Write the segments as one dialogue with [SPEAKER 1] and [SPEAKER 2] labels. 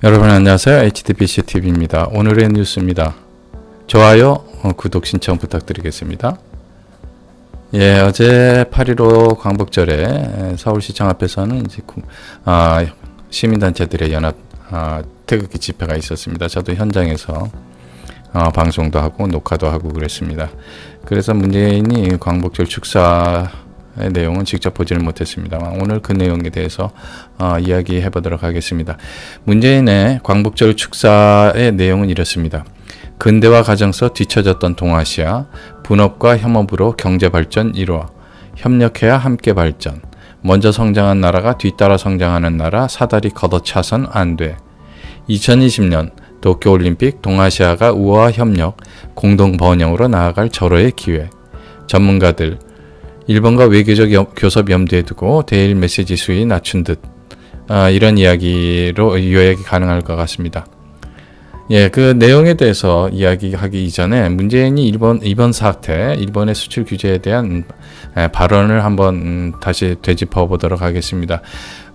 [SPEAKER 1] 여러분 안녕하세요. HTBC TV입니다. 오늘의 뉴스입니다. 좋아요, 구독 신청 부탁드리겠습니다. 예, 어제 8.15 광복절에 서울시청 앞에서는 이제 시민단체들의 연합 태극기 집회가 있었습니다. 저도 현장에서 방송도 하고 녹화도 하고 그랬습니다. 그래서 문재인이 광복절 축사의 내용은 직접 보지는 못했습니다만 오늘 그 내용에 대해서 이야기해 보도록 하겠습니다. 문재인의 광복절 축사의 내용은 이렇습니다. 근대화 과정서 뒤처졌던 동아시아, 분업과 협업으로 경제발전 이루어 협력해야 함께 발전. 먼저 성장한 나라가 뒤따라 성장하는 나라 사다리 걷어차선 안 돼. 2020년 도쿄올림픽 동아시아가 우호와 협력, 공동 번영으로 나아갈 절호의 기회. 전문가들, 일본과 외교적 교섭 염두에 두고 대일 메시지 수위 낮춘 듯 이런 이야기로 요약이 가능할 것 같습니다. 예, 그 내용에 대해서 이야기하기 이전에 문재인이 이번 사태, 일본의 수출 규제에 대한 발언을 한번 다시 되짚어 보도록 하겠습니다.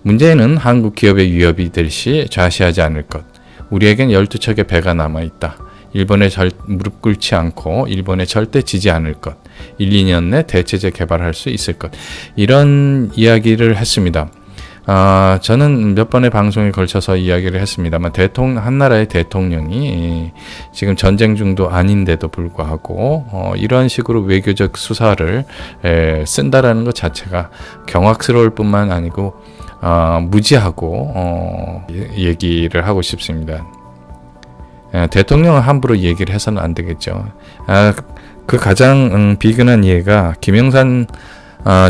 [SPEAKER 1] 문재인은 한국 기업의 위협이 될 시 좌시하지 않을 것. 우리에겐 12척의 배가 남아있다. 일본에 무릎 꿇지 않고 일본에 절대 지지 않을 것. 1, 2년 내 대체제 개발할 수 있을 것. 이런 이야기를 했습니다. 저는 몇 번의 방송에 걸쳐서 이야기를 했습니다만 한 나라의 대통령이 지금 전쟁 중도 아닌데도 불구하고 이런 식으로 외교적 수사를 쓴다라는 것 자체가 경악스러울 뿐만 아니고 무지하고 얘기를 하고 싶습니다. 대통령은 함부로 얘기를 해서는 안 되겠죠. 그 가장 비근한 예가 김영삼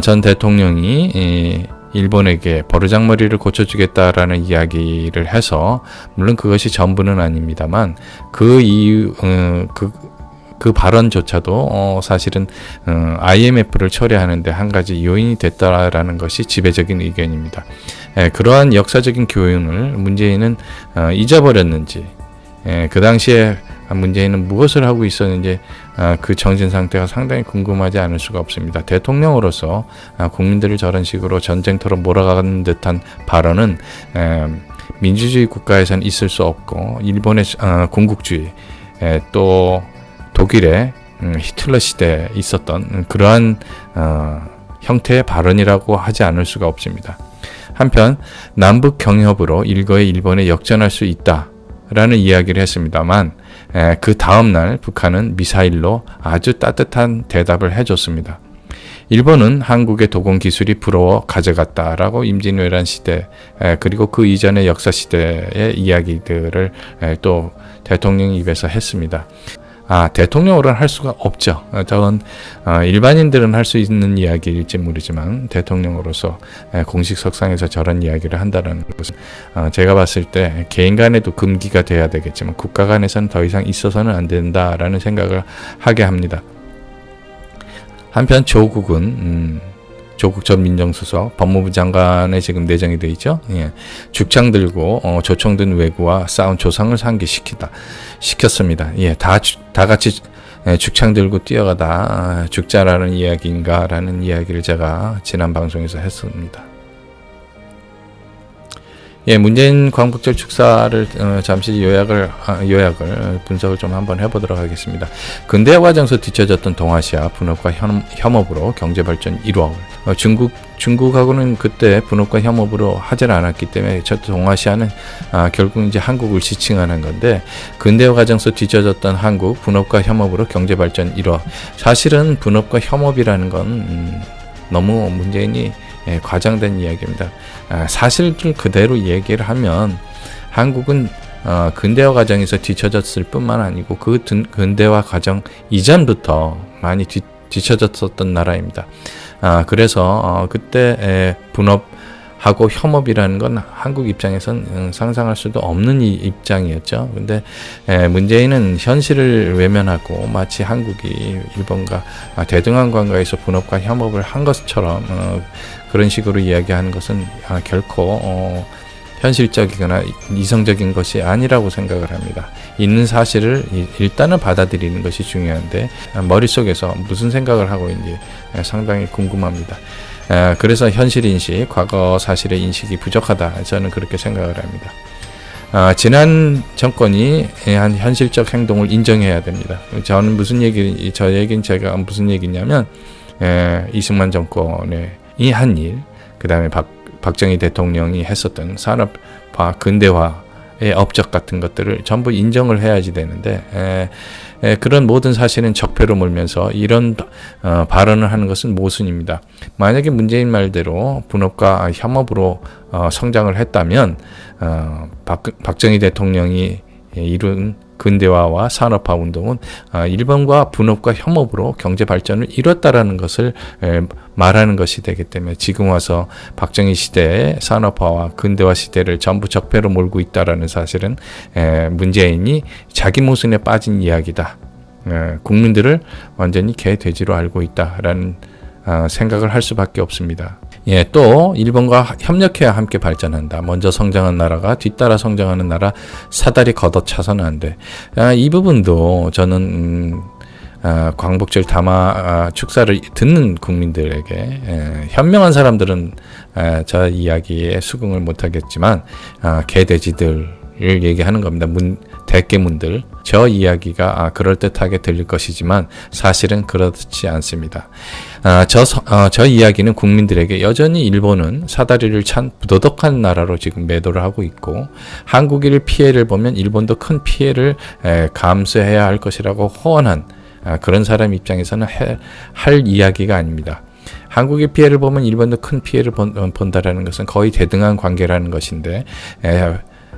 [SPEAKER 1] 전 대통령이 일본에게 버르장머리를 고쳐주겠다라는 이야기를 해서 물론 그것이 전부는 아닙니다만 그 이유 그 발언조차도 사실은 IMF를 철회하는데 한 가지 요인이 됐다라는 것이 지배적인 의견입니다. 그러한 역사적인 교훈을 문재인은 잊어버렸는지 그 당시에 문재인은 무엇을 하고 있었는지 그 정신 상태가 상당히 궁금하지 않을 수가 없습니다. 대통령으로서 국민들을 저런 식으로 전쟁터로 몰아가는 듯한 발언은 민주주의 국가에서는 있을 수 없고 일본의 군국주의 또 독일의 히틀러 시대에 있었던 그러한 형태의 발언이라고 하지 않을 수가 없습니다. 한편 남북 경협으로 일거에 일본에 역전할 수 있다라는 이야기를 했습니다만 그 다음날 북한은 미사일로 아주 따뜻한 대답을 해줬습니다. 일본은 한국의 도공 기술이 부러워 가져갔다라고 임진왜란 시대 그리고 그 이전의 역사 시대의 이야기들을 또 대통령 입에서 했습니다. 대통령으로는 할 수가 없죠. 저건 일반인들은 할 수 있는 이야기일지 모르지만 대통령으로서 공식 석상에서 저런 이야기를 한다는 것은 제가 봤을 때 개인 간에도 금기가 돼야 되겠지만 국가 간에서는 더 이상 있어서는 안 된다라는 생각을 하게 합니다. 한편 조국 전 민정수석 법무부 장관에 지금 내정이 되어 있죠. 죽창 들고 조총 든 외구와 싸운 조상을 시켰습니다. 다 같이 죽창 들고 뛰어가다 죽자라는 이야기인가라는 이야기를 제가 지난 방송에서 했습니다. 문재인 광복절 축사를 잠시 요약을 분석을 좀 한번 해보도록 하겠습니다. 근대화 과정에서 뒤처졌던 동아시아 분업과 협업으로 경제발전 1호. 중국하고는 그때 분업과 협업으로 하질 않았기 때문에 저 동아시아는 결국 이제 한국을 지칭하는 건데 근대화 과정에서 뒤처졌던 한국 분업과 협업으로 경제발전 1호. 사실은 분업과 협업이라는 건 너무 문재인이 과장된 이야기입니다. 사실을 그대로 얘기를 하면 한국은 근대화 과정에서 뒤처졌을 뿐만 아니고 그 근대화 과정 이전부터 많이 뒤처졌었던 나라입니다. 그래서 그때 분업하고 협업이라는 건 한국 입장에선 상상할 수도 없는 입장이었죠. 근데 문재인은 현실을 외면하고 마치 한국이 일본과 대등한 관계에서 분업과 협업을 한 것처럼 그런 식으로 이야기하는 것은 결코 현실적이거나 이성적인 것이 아니라고 생각을 합니다. 있는 사실을 일단은 받아들이는 것이 중요한데 머릿속에서 무슨 생각을 하고 있는지 상당히 궁금합니다. 그래서 현실인식, 과거 사실의 인식이 부족하다. 저는 그렇게 생각을 합니다. 지난 정권이 한 현실적 행동을 인정해야 됩니다. 저는 저 얘기는 제가 무슨 얘기냐면, 이승만 정권이 한 일, 그 다음에 박정희 대통령이 했었던 산업화, 근대화의 업적 같은 것들을 전부 인정을 해야지 되는데, 그런 모든 사실은 적폐로 몰면서 이런 발언을 하는 것은 모순입니다. 만약에 문재인 말대로 분업과 협업으로 성장을 했다면 박정희 대통령이 이룬 근대화와 산업화 운동은 일본과 분업과 협업으로 경제 발전을 이뤘다라는 것을 말하는 것이 되기 때문에 지금 와서 박정희 시대의 산업화와 근대화 시대를 전부 적폐로 몰고 있다라는 사실은 문재인이 자기 모순에 빠진 이야기다. 국민들을 완전히 개돼지로 알고 있다라는 생각을 할 수밖에 없습니다. 또 일본과 협력해야 함께 발전한다. 먼저 성장한 나라가 뒤따라 성장하는 나라 사다리 걷어차서는 안 돼. 이 부분도 저는 광복절 담화 축사를 듣는 국민들에게 현명한 사람들은 저 이야기에 수긍을 못하겠지만 개돼지들을 얘기하는 겁니다. 대깨문들. 저 이야기가 그럴듯하게 들릴 것이지만 사실은 그렇지 않습니다. 저 이야기는 국민들에게 여전히 일본은 사다리를 찬 부도덕한 나라로 지금 매도를 하고 있고 한국의 피해를 보면 일본도 큰 피해를 감수해야 할 것이라고 호언한 그런 사람 입장에서는 할 이야기가 아닙니다. 한국의 피해를 보면 일본도 큰 피해를 본다라는 것은 거의 대등한 관계라는 것인데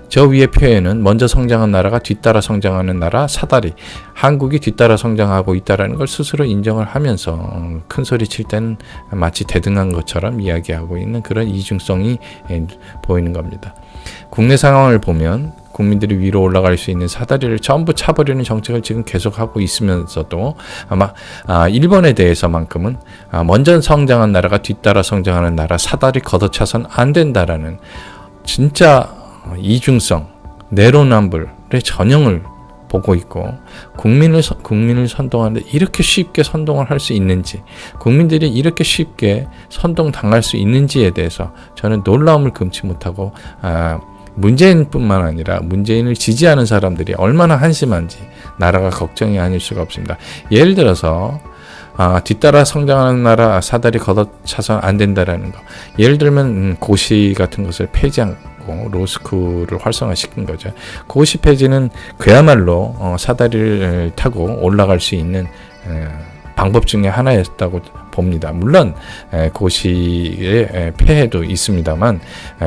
[SPEAKER 1] 저 위의 표현은 먼저 성장한 나라가 뒤따라 성장하는 나라 사다리, 한국이 뒤따라 성장하고 있다는 걸 스스로 인정을 하면서 큰 소리 칠 때는 마치 대등한 것처럼 이야기하고 있는 그런 이중성이 보이는 겁니다. 국내 상황을 보면 국민들이 위로 올라갈 수 있는 사다리를 전부 차버리는 정책을 지금 계속하고 있으면서도 아마 일본에 대해서만큼은 먼저 성장한 나라가 뒤따라 성장하는 나라 사다리 걷어차선 안 된다라는 진짜 이중성, 내로남불의 전형을 보고 있고 국민을 선동하는데 이렇게 쉽게 선동을 할 수 있는지 국민들이 이렇게 쉽게 선동당할 수 있는지에 대해서 저는 놀라움을 금치 못하고 문재인뿐만 아니라 문재인을 지지하는 사람들이 얼마나 한심한지 나라가 걱정이 아닐 수가 없습니다. 예를 들어서 뒤따라 성장하는 나라 사다리 걷어차서 안 된다라는 거. 예를 들면 고시 같은 것을 폐지하고 로스쿨을 활성화시킨 거죠. 고시 폐지는 그야말로 사다리를 타고 올라갈 수 있는 방법 중에 하나였다고 봅니다. 물론 고시의 폐해도 있습니다만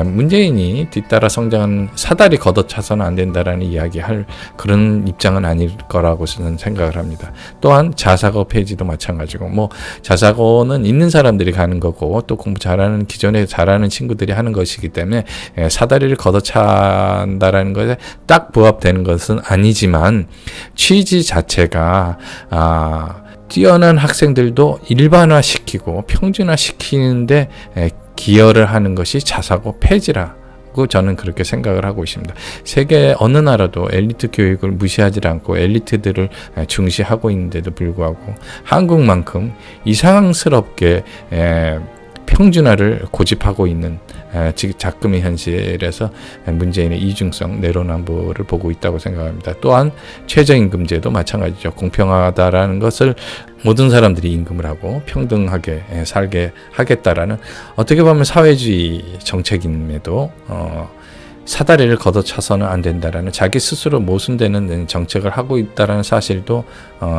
[SPEAKER 1] 문재인이 뒤따라 성장한 사다리 걷어차서는 안 된다라는 이야기할 그런 입장은 아닐 거라고 저는 생각을 합니다. 또한 자사고 폐지도 마찬가지고 자사고는 있는 사람들이 가는 거고 또 공부 잘하는 기존에 잘하는 친구들이 하는 것이기 때문에 사다리를 걷어찬다라는 것에 딱 부합되는 것은 아니지만 취지 자체가 뛰어난 학생들도 일반화시키고 평준화시키는데 기여를 하는 것이 자사고 폐지라고 저는 그렇게 생각을 하고 있습니다. 세계 어느 나라도 엘리트 교육을 무시하지 않고 엘리트들을 중시하고 있는데도 불구하고 한국만큼 이상스럽게 평준화를 고집하고 있는 지금 작금의 현실에서 문재인의 이중성, 내로남불을 보고 있다고 생각합니다. 또한 최저임금제도 마찬가지죠. 공평하다라는 것을 모든 사람들이 임금을 하고 평등하게 살게 하겠다라는 어떻게 보면 사회주의 정책임에도 사다리를 걷어차서는 안 된다라는 자기 스스로 모순되는 정책을 하고 있다라는 사실도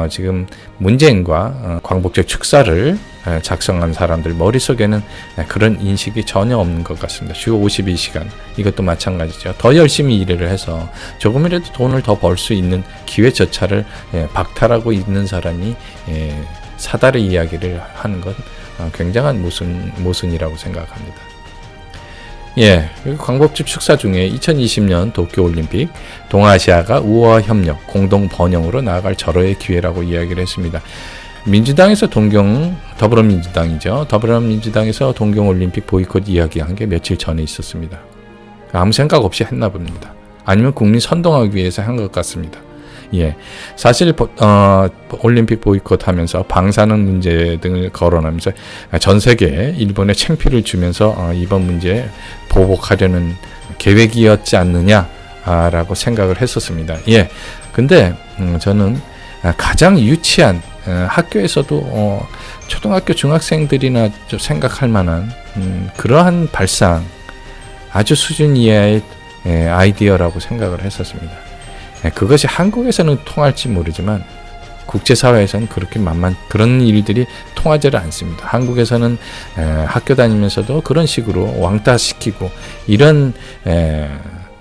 [SPEAKER 1] 지금 문재인과 광복절 축사를 작성한 사람들 머릿속에는 그런 인식이 전혀 없는 것 같습니다. 주 52시간 이것도 마찬가지죠. 더 열심히 일을 해서 조금이라도 돈을 더 벌 수 있는 기회조차를 박탈하고 있는 사람이 사다리 이야기를 하는 건 굉장한 모순이라고 생각합니다. 광복절 축사 중에 2020년 도쿄올림픽 동아시아가 우호와 협력, 공동 번영으로 나아갈 절호의 기회라고 이야기를 했습니다. 민주당에서 더불어민주당이죠. 더불어민주당에서 동경올림픽 보이콧 이야기한 게 며칠 전에 있었습니다. 아무 생각 없이 했나 봅니다. 아니면 국민 선동하기 위해서 한 것 같습니다. 예, 사실 올림픽 보이콧하면서 방사능 문제 등을 거론하면서 전 세계에 일본에 창피를 주면서 이번 문제에 보복하려는 계획이었지 않느냐라고 생각을 했었습니다. 예, 근데 저는 가장 유치한 학교에서도 초등학교 중학생들이나 좀 생각할 만한 그러한 발상, 아주 수준 이하의 아이디어라고 생각을 했었습니다. 그것이 한국에서는 통할지 모르지만 국제사회에서는 그렇게 그런 일들이 통하지를 않습니다. 한국에서는 학교 다니면서도 그런 식으로 왕따시키고 이런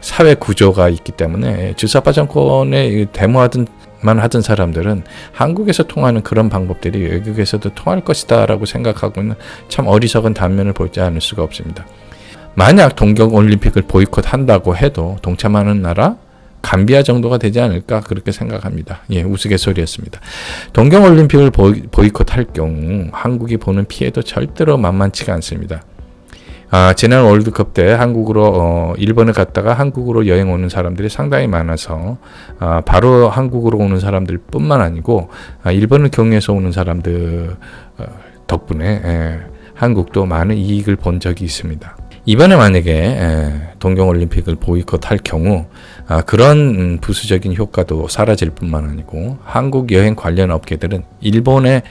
[SPEAKER 1] 사회 구조가 있기 때문에 주사파 정권에 하던 사람들은 한국에서 통하는 그런 방법들이 외국에서도 통할 것이다 라고 생각하고는 참 어리석은 단면을 보지 않을 수가 없습니다. 만약 동경올림픽을 보이콧한다고 해도 동참하는 나라 감비아 정도가 되지 않을까 그렇게 생각합니다. 예, 우스갯소리였습니다. 동경올림픽을 보이콧할 경우 한국이 보는 피해도 절대로 만만치가 않습니다. 지난 월드컵 때 일본에 갔다가 한국으로 여행 오는 사람들이 상당히 많아서 바로 한국으로 오는 사람들 뿐만 아니고 일본을 경유해서 오는 사람들 덕분에 한국도 많은 이익을 본 적이 있습니다. 이번에 만약에 동경올림픽을 보이콧할 경우 그런 부수적인 효과도 사라질 뿐만 아니고 한국 여행 관련 업계들은 일본에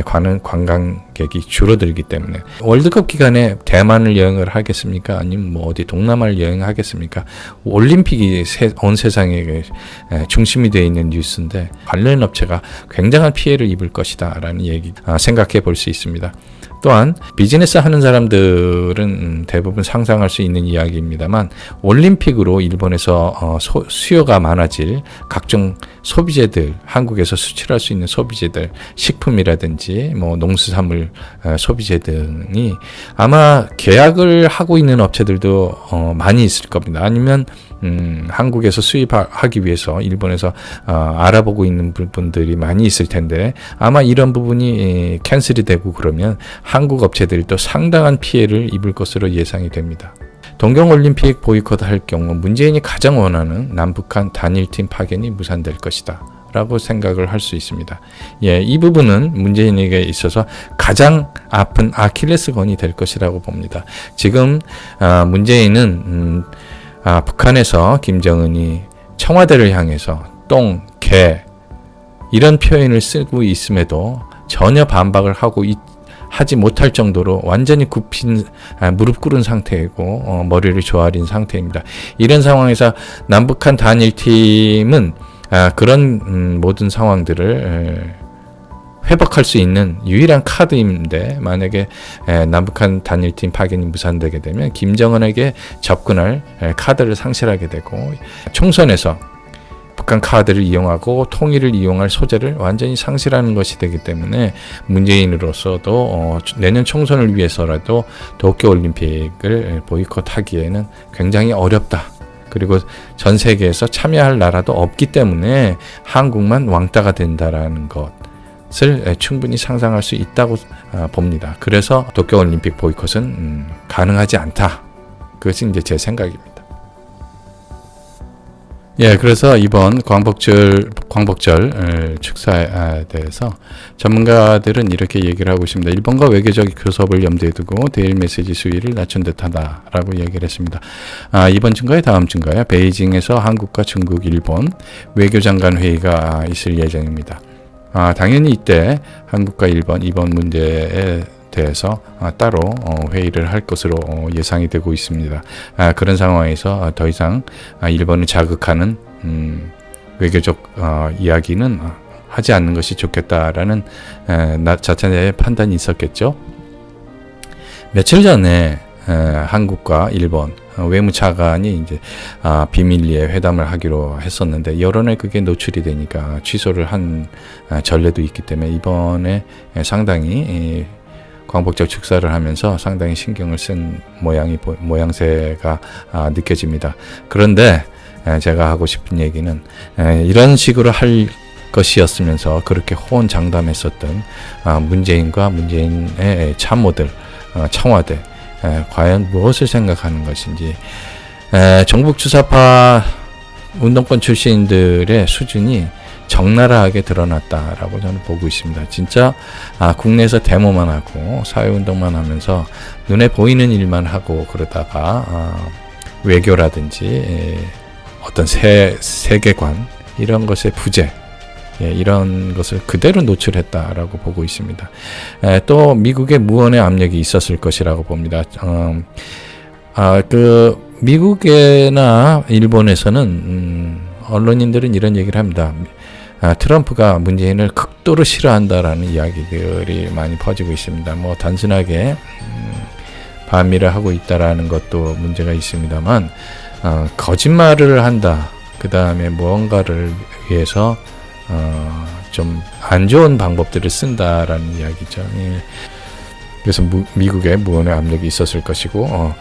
[SPEAKER 1] 가는 관광객이 줄어들기 때문에 월드컵 기간에 대만을 여행을 하겠습니까? 아니면 어디 동남아를 여행하겠습니까? 올림픽이 온 세상에 중심이 되어 있는 뉴스인데 관련 업체가 굉장한 피해를 입을 것이다 라는 얘기 생각해 볼 수 있습니다. 또한 비즈니스 하는 사람들은 대부분 상상할 수 있는 이야기입니다만 올림픽으로 일본에서 수요가 많아질 각종 소비재들, 한국에서 수출할 수 있는 소비재들, 식품이라든지 농수산물 소비재 등이 아마 계약을 하고 있는 업체들도 많이 있을 겁니다. 아니면 한국에서 수입하기 위해서 일본에서 알아보고 있는 분들이 많이 있을 텐데 아마 이런 부분이 캔슬이 되고 그러면 한국 업체들도 상당한 피해를 입을 것으로 예상이 됩니다. 동경올림픽 보이콧할 경우 문재인이 가장 원하는 남북한 단일팀 파견이 무산될 것이다 라고 생각을 할 수 있습니다. 예, 이 부분은 문재인에게 있어서 가장 아픈 아킬레스건이 될 것이라고 봅니다. 지금 문재인은 북한에서 김정은이 청와대를 향해서 똥, 개 이런 표현을 쓰고 있음에도 전혀 반박을 하지 못할 정도로 완전히 무릎 꿇은 상태이고 머리를 조아린 상태입니다. 이런 상황에서 남북한 단일팀은 그런 모든 상황들을 회복할 수 있는 유일한 카드인데 만약에 남북한 단일팀 파견이 무산되게 되면 김정은에게 접근할 카드를 상실하게 되고 총선에서 북한 카드를 이용하고 통일을 이용할 소재를 완전히 상실하는 것이 되기 때문에 문재인으로서도 내년 총선을 위해서라도 도쿄올림픽을 보이콧하기에는 굉장히 어렵다. 그리고 전 세계에서 참여할 나라도 없기 때문에 한국만 왕따가 된다라는 것을 충분히 상상할 수 있다고 봅니다. 그래서 도쿄올림픽 보이콧은 가능하지 않다. 그것이 이제 제 생각입니다. 예, 그래서 이번 광복절 축사에 대해서 전문가들은 이렇게 얘기를 하고 있습니다. 일본과 외교적 교섭을 염두에 두고 대일 메시지 수위를 낮춘 듯하다라고 얘기를 했습니다. 이번 주인가요? 다음 주인가요? 베이징에서 한국과 중국, 일본 외교장관 회의가 있을 예정입니다. 당연히 이때 한국과 일본 이번 문제에 대해서 따로 회의를 할 것으로 예상이 되고 있습니다. 그런 상황에서 더 이상 일본을 자극하는 외교적 이야기는 하지 않는 것이 좋겠다라는 나 자체의 판단이 있었겠죠. 며칠 전에 한국과 일본 외무차관이 이제 비밀리에 회담을 하기로 했었는데 여론에 그게 노출이 되니까 취소를 한 전례도 있기 때문에 이번에 상당히 광복절 축사를 하면서 상당히 신경을 쓴 모양새가 느껴집니다. 그런데 제가 하고 싶은 얘기는 이런 식으로 할 것이었으면서 그렇게 호언장담했었던 문재인과 문재인의 참모들, 청와대 과연 무엇을 생각하는 것인지 정북 주사파 운동권 출신들의 수준이 적나라하게 드러났다라고 저는 보고 있습니다. 진짜 국내에서 데모만 하고 사회운동만 하면서 눈에 보이는 일만 하고 그러다가 외교라든지 어떤 세계관 이런 것의 부재, 이런 것을 그대로 노출했다라고 보고 있습니다. 또 미국의 무언의 압력이 있었을 것이라고 봅니다. 미국이나 일본에서는 언론인들은 이런 얘기를 합니다. 트럼프가 문재인을 극도로 싫어한다라는 이야기들이 많이 퍼지고 있습니다. 뭐 단순하게 반미를 하고 있다라는 것도 문제가 있습니다만 거짓말을 한다. 그 다음에 무언가를 위해서 좀 안 좋은 방법들을 쓴다라는 이야기죠. 그래서 미국의 무언의 압력이 있었을 것이고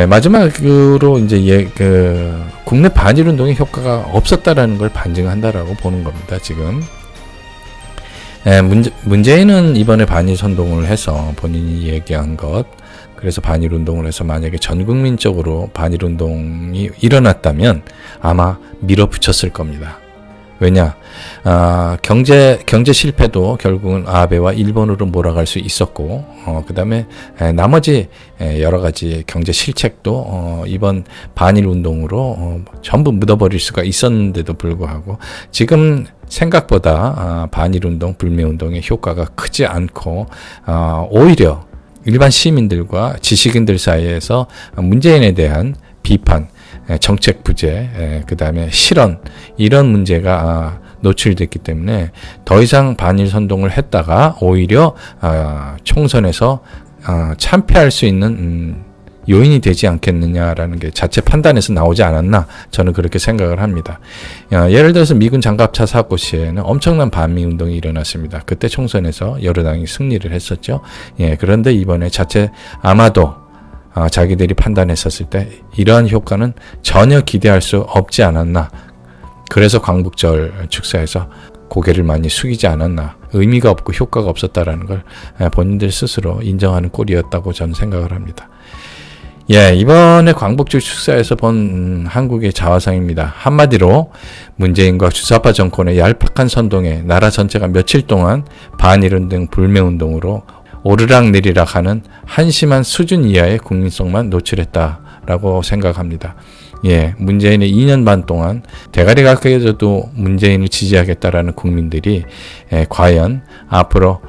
[SPEAKER 1] 마지막으로 이제 국내 반일 운동의 효과가 없었다라는 걸 반증한다라고 보는 겁니다. 지금 문재인은 이번에 반일 선동을 해서 본인이 얘기한 것, 그래서 반일 운동을 해서 만약에 전 국민적으로 반일 운동이 일어났다면 아마 밀어붙였을 겁니다. 왜냐? 경제 실패도 결국은 아베와 일본으로 몰아갈 수 있었고, 그 다음에 나머지 여러 가지 경제 실책도 이번 반일 운동으로 전부 묻어버릴 수가 있었는데도 불구하고 지금 생각보다 반일 운동, 불매 운동의 효과가 크지 않고 오히려 일반 시민들과 지식인들 사이에서 문재인에 대한 비판, 정책 부재, 그 다음에 실언, 이런 문제가 노출됐기 때문에 더 이상 반일 선동을 했다가 오히려 총선에서 참패할 수 있는 요인이 되지 않겠느냐라는 게 자체 판단에서 나오지 않았나, 저는 그렇게 생각을 합니다. 예를 들어서 미군 장갑차 사고 시에는 엄청난 반미 운동이 일어났습니다. 그때 총선에서 여러 당이 승리를 했었죠. 그런데 이번에 자체 아마도 자기들이 판단했었을 때 이러한 효과는 전혀 기대할 수 없지 않았나. 그래서 광복절 축사에서 고개를 많이 숙이지 않았나. 의미가 없고 효과가 없었다라는 걸 본인들 스스로 인정하는 꼴이었다고 저는 생각을 합니다. 이번에 광복절 축사에서 본 한국의 자화상입니다. 한마디로 문재인과 주사파 정권의 얄팍한 선동에 나라 전체가 며칠 동안 반일운동, 불매운동으로 오르락내리락 하는 한심한 수준 이하의 국민성만 노출했다라고 생각합니다. 문재인의 2년 반 동안 대가리 깎여져도 문재인을 지지하겠다라는 국민들이 과연 앞으로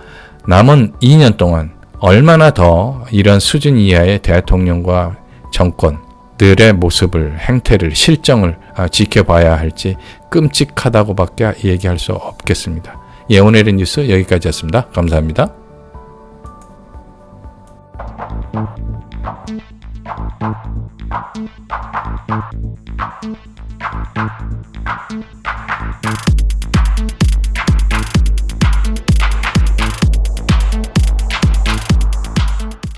[SPEAKER 1] 남은 2년 동안 얼마나 더 이런 수준 이하의 대통령과 정권들의 모습을, 행태를, 실정을 지켜봐야 할지 끔찍하다고밖에 얘기할 수 없겠습니다. 오늘의 뉴스 여기까지였습니다. 감사합니다.